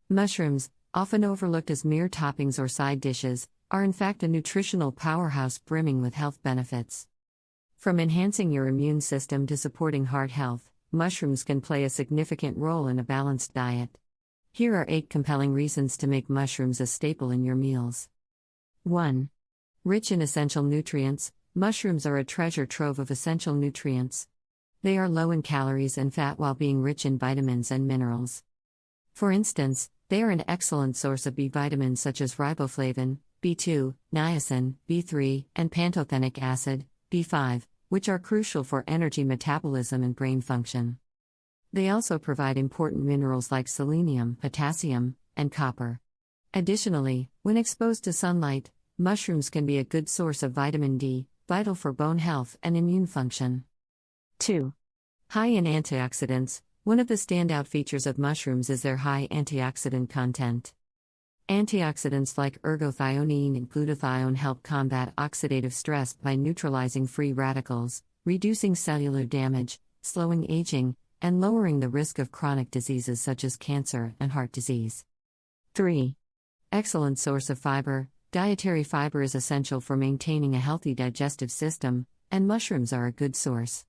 Mushrooms, often overlooked as mere toppings or side dishes, are in fact a nutritional powerhouse brimming with health benefits. From enhancing your immune system to supporting heart health, mushrooms can play a significant role in a balanced diet. Here are 8 compelling reasons to make mushrooms a staple in your meals. 1. Rich in essential nutrients, mushrooms are a treasure trove of essential nutrients. They are low in calories and fat while being rich in vitamins and minerals. For instance, they are an excellent source of B vitamins such as riboflavin, B2, niacin, B3, and pantothenic acid, B5, which are crucial for energy metabolism and brain function. They also provide important minerals like selenium, potassium, and copper. Additionally, when exposed to sunlight, mushrooms can be a good source of vitamin D, vital for bone health and immune function. 2. High in antioxidants. One of the standout features of mushrooms is their high antioxidant content. Antioxidants like ergothioneine and glutathione help combat oxidative stress by neutralizing free radicals, reducing cellular damage, slowing aging, and lowering the risk of chronic diseases such as cancer and heart disease. 3. Excellent source of fiber. Dietary fiber is essential for maintaining a healthy digestive system, and mushrooms are a good source.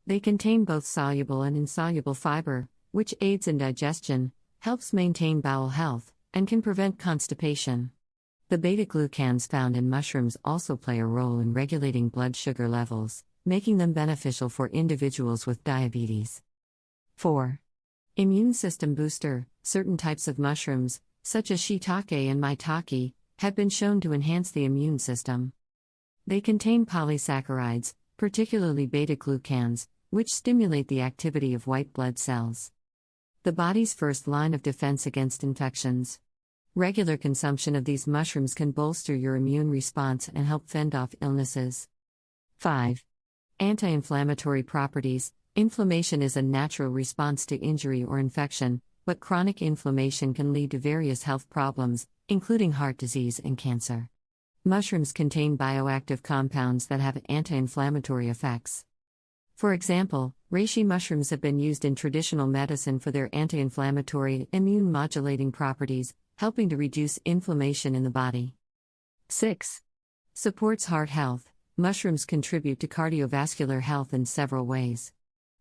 They contain both soluble and insoluble fiber, which aids in digestion, helps maintain bowel health, and can prevent constipation. The beta-glucans found in mushrooms also play a role in regulating blood sugar levels, making them beneficial for individuals with diabetes. 4. Immune system booster. Certain types of mushrooms, such as shiitake and maitake, have been shown to enhance the immune system. They contain polysaccharides, particularly beta-glucans, which stimulate the activity of white blood cells. The body's first line of defense against infections. Regular consumption of these mushrooms can bolster your immune response and help fend off illnesses. 5. Anti-inflammatory properties. Inflammation is a natural response to injury or infection, but chronic inflammation can lead to various health problems, including heart disease and cancer. Mushrooms contain bioactive compounds that have anti-inflammatory effects. For example, reishi mushrooms have been used in traditional medicine for their anti-inflammatory, immune-modulating properties, helping to reduce inflammation in the body. 6. Supports heart health. Mushrooms contribute to cardiovascular health in several ways.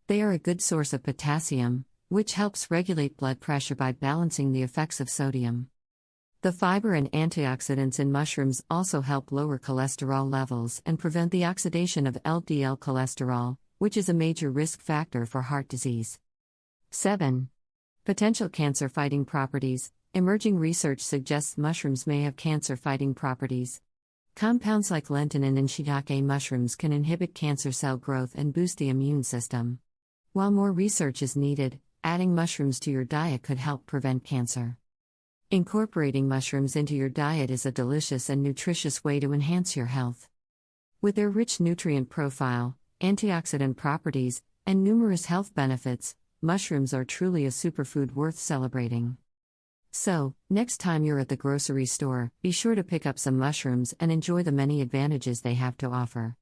They are a good source of potassium, which helps regulate blood pressure by balancing the effects of sodium. The fiber and antioxidants in mushrooms also help lower cholesterol levels and prevent the oxidation of LDL cholesterol, which is a major risk factor for heart disease. 7. Potential cancer-fighting properties. Emerging research suggests mushrooms may have cancer-fighting properties. Compounds like lentinin in shiitake mushrooms can inhibit cancer cell growth and boost the immune system. While more research is needed, adding mushrooms to your diet could help prevent cancer. Incorporating mushrooms into your diet is a delicious and nutritious way to enhance your health. With their rich nutrient profile, antioxidant properties, and numerous health benefits, mushrooms are truly a superfood worth celebrating. So, next time you're at the grocery store, be sure to pick up some mushrooms and enjoy the many advantages they have to offer.